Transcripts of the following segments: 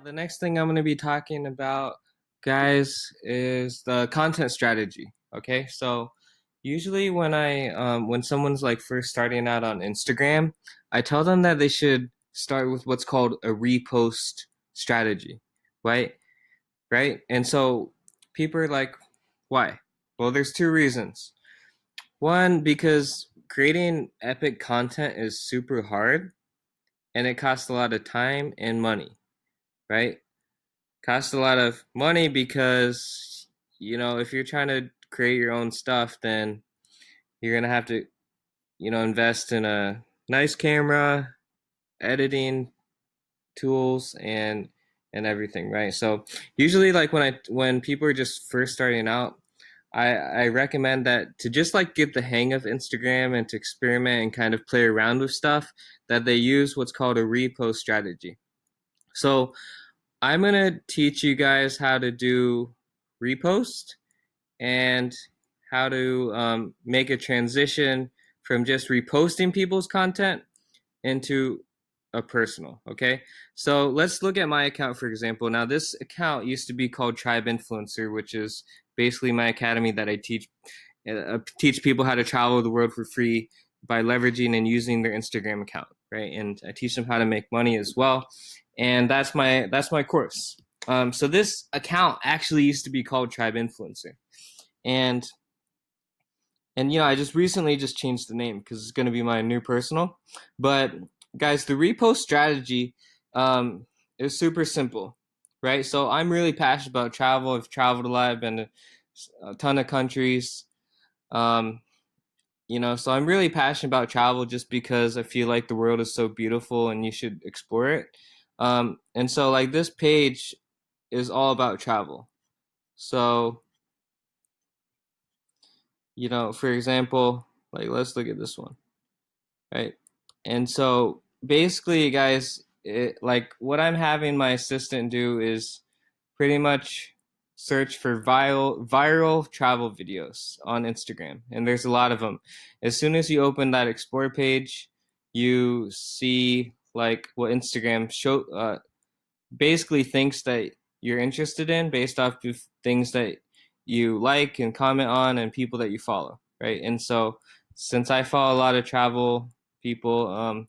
The next thing I'm going to be talking about, guys, is the content strategy. Okay, so usually when someone's like first starting out on Instagram, I tell them that they should start with what's called a repost strategy, right? Right? And so people are like, why? Well, there's two reasons. One, because creating epic content is super hard and it costs a lot of time and money, right? Costs a lot of money because if you're trying to create your own stuff, then you're gonna have to invest in a nice camera, editing tools, and everything, right? So usually, like when people are just first starting out, I recommend that to just like get the hang of Instagram and to experiment and kind of play around with stuff, that they use what's called a repost strategy. So I'm going to teach you guys how to do repost and how to make a transition from just reposting people's content into a personal. Okay. So let's look at my account, for example. Now, this account used to be called Tribe Influencer, which is basically my academy that I teach people how to travel the world for free by leveraging and using their Instagram account, right? And I teach them how to make money as well. And that's my course. So this account actually used to be called Tribe Influencer, and I just recently just changed the name because it's going to be my new personal. But guys, the repost strategy is super simple, right? So I'm really passionate about travel. I've traveled a lot. I've been to a ton of countries. Um, so I'm really passionate about travel just because I feel like the world is so beautiful and you should explore it. And so like this page is all about travel. So, for example, like let's look at this one, right? And so basically, guys, like what I'm having my assistant do is pretty much search for viral travel videos on Instagram, and there's a lot of them. As soon as you open that explore page, you see like what Instagram basically thinks that you're interested in based off of things that you like and comment on and people that you follow, right? And so since I follow a lot of travel people,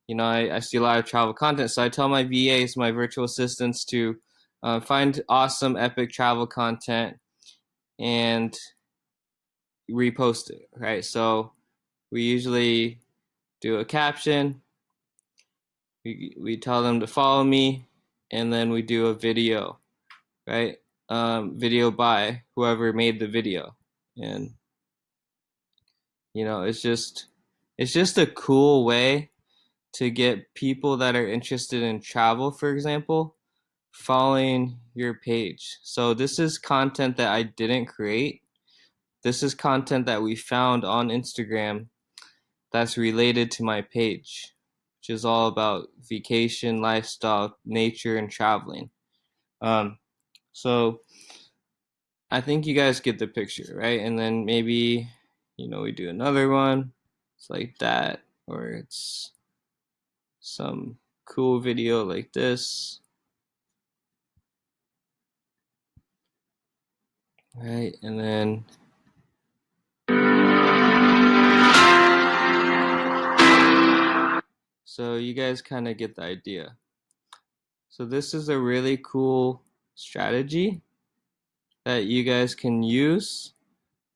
I see a lot of travel content. So I tell my VAs, my virtual assistants, to find awesome, epic travel content and repost it, right? So we usually do a caption. We tell them to follow me, and then we do a video, right? Video by whoever made the video, and it's just a cool way to get people that are interested in travel, for example, following your page. So this is content that I didn't create. This is content that we found on Instagram that's related to my page, which is all about vacation, lifestyle, nature, and traveling. So I think you guys get the picture, right? And then maybe, we do another one. It's like that, or it's some cool video like this, right? And then so you guys kind of get the idea. So this is a really cool strategy that you guys can use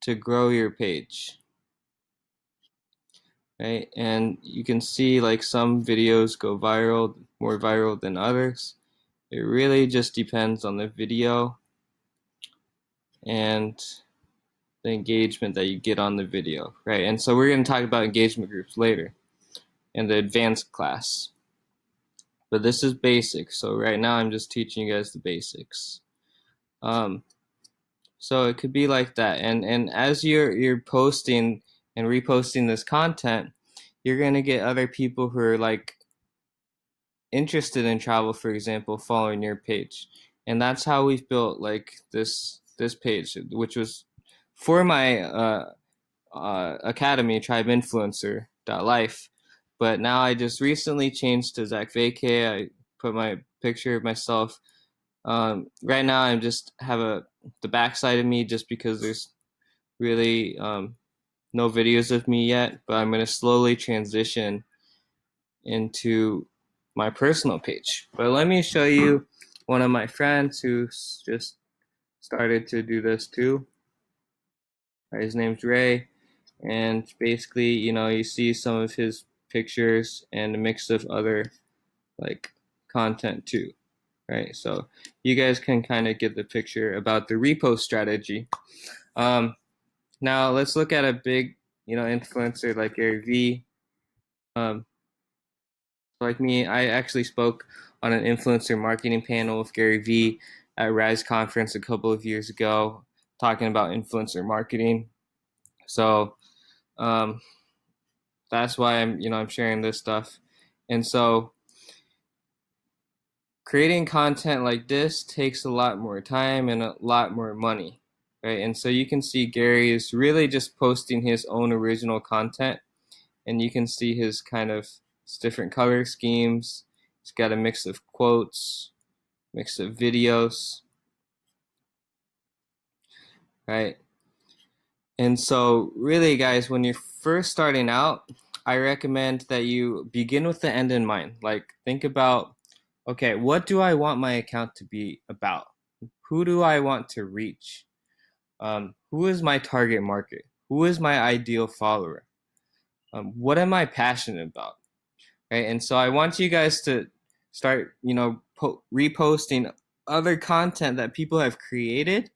to grow your page, right? And you can see like some videos go viral, more viral than others. It really just depends on the video and the engagement that you get on the video, right? And so we're going to talk about engagement groups later in the advanced class. But this is basic. So right now I'm just teaching you guys the basics. So it could be like that. And as you're posting and reposting this content, you're gonna get other people who are like interested in travel, for example, following your page. And that's how we've built like this page, which was for my academy, tribeinfluencer.life. But now I just recently changed to Zach Vacay. I put my picture of myself. Right now, I'm just have the backside of me just because there's really no videos of me yet, but I'm gonna slowly transition into my personal page. But let me show you one of my friends who's just started to do this too. His name's Ray, and basically, you see some of his pictures and a mix of other like content too, right? So you guys can kind of get the picture about the repost strategy. Now let's look at a big, influencer like Gary Vee. Like me, I actually spoke on an influencer marketing panel with Gary Vee at Rise conference a couple of years ago, talking about influencer marketing. So um, that's why I'm sharing this stuff. And so creating content like this takes a lot more time and a lot more money, right? And so you can see Gary is really just posting his own original content, and you can see his kind of different color schemes. He's got a mix of quotes, mix of videos, right? And so really, guys, when you're first starting out, I recommend that you begin with the end in mind. Like, think about, okay, what do I want my account to be about? Who do I want to reach? Who is my target market? Who is my ideal follower? What am I passionate about? Right? And so I want you guys to start, reposting other content that people have created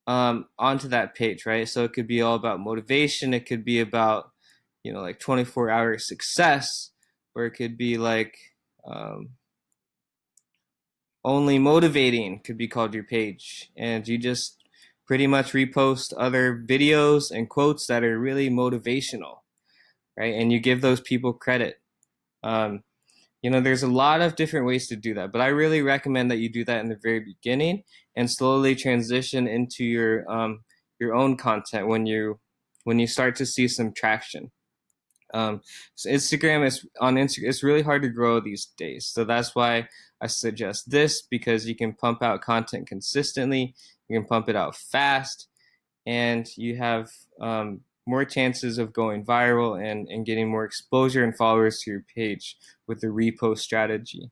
onto that page, right? So it could be all about motivation. It could be about, like 24-hour success, or it could be like only motivating could be called your page. And you just pretty much repost other videos and quotes that are really motivational, right? And you give those people credit. There's a lot of different ways to do that, but I really recommend that you do that in the very beginning and slowly transition into your own content when you start to see some traction. So Instagram it's really hard to grow these days, so that's why I suggest this, because you can pump out content consistently, you can pump it out fast, and you have more chances of going viral and getting more exposure and followers to your page with the repost strategy.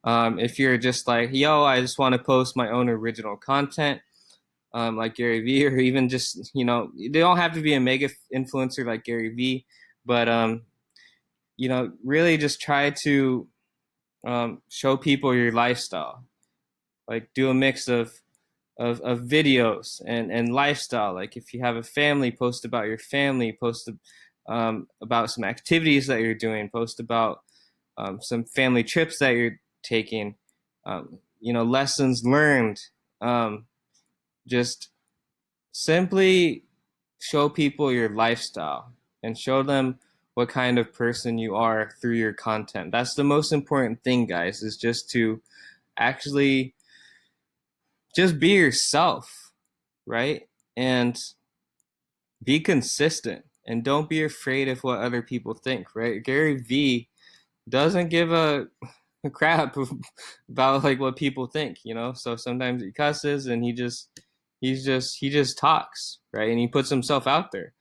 If you're just like, yo, I just want to post my own original content, like Gary Vee, or even just, they don't have to be a mega influencer like Gary Vee, but, really just try to show people your lifestyle. Like, do a mix of videos and lifestyle. Like, if you have a family, post about your family, post about some activities that you're doing, post about some family trips that you're taking, lessons learned. Just simply show people your lifestyle and show them what kind of person you are through your content. That's the most important thing, guys, is just to actually just be yourself, right? And be consistent, and don't be afraid of what other people think, right? Gary Vee doesn't give a crap about like what people think, so sometimes he cusses and he just talks, right? And he puts himself out there.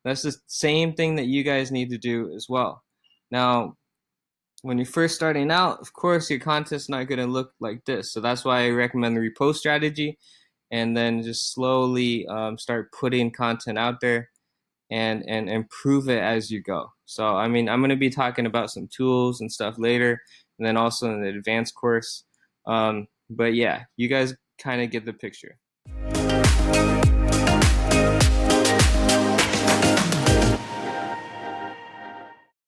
That's the same thing that you guys need to do as well. Now, when you're first starting out, of course, your content's not going to look like this. So that's why I recommend the repost strategy, and then just slowly start putting content out there and improve it as you go. So, I'm going to be talking about some tools and stuff later, and then also in the advanced course. But yeah, you guys kind of get the picture.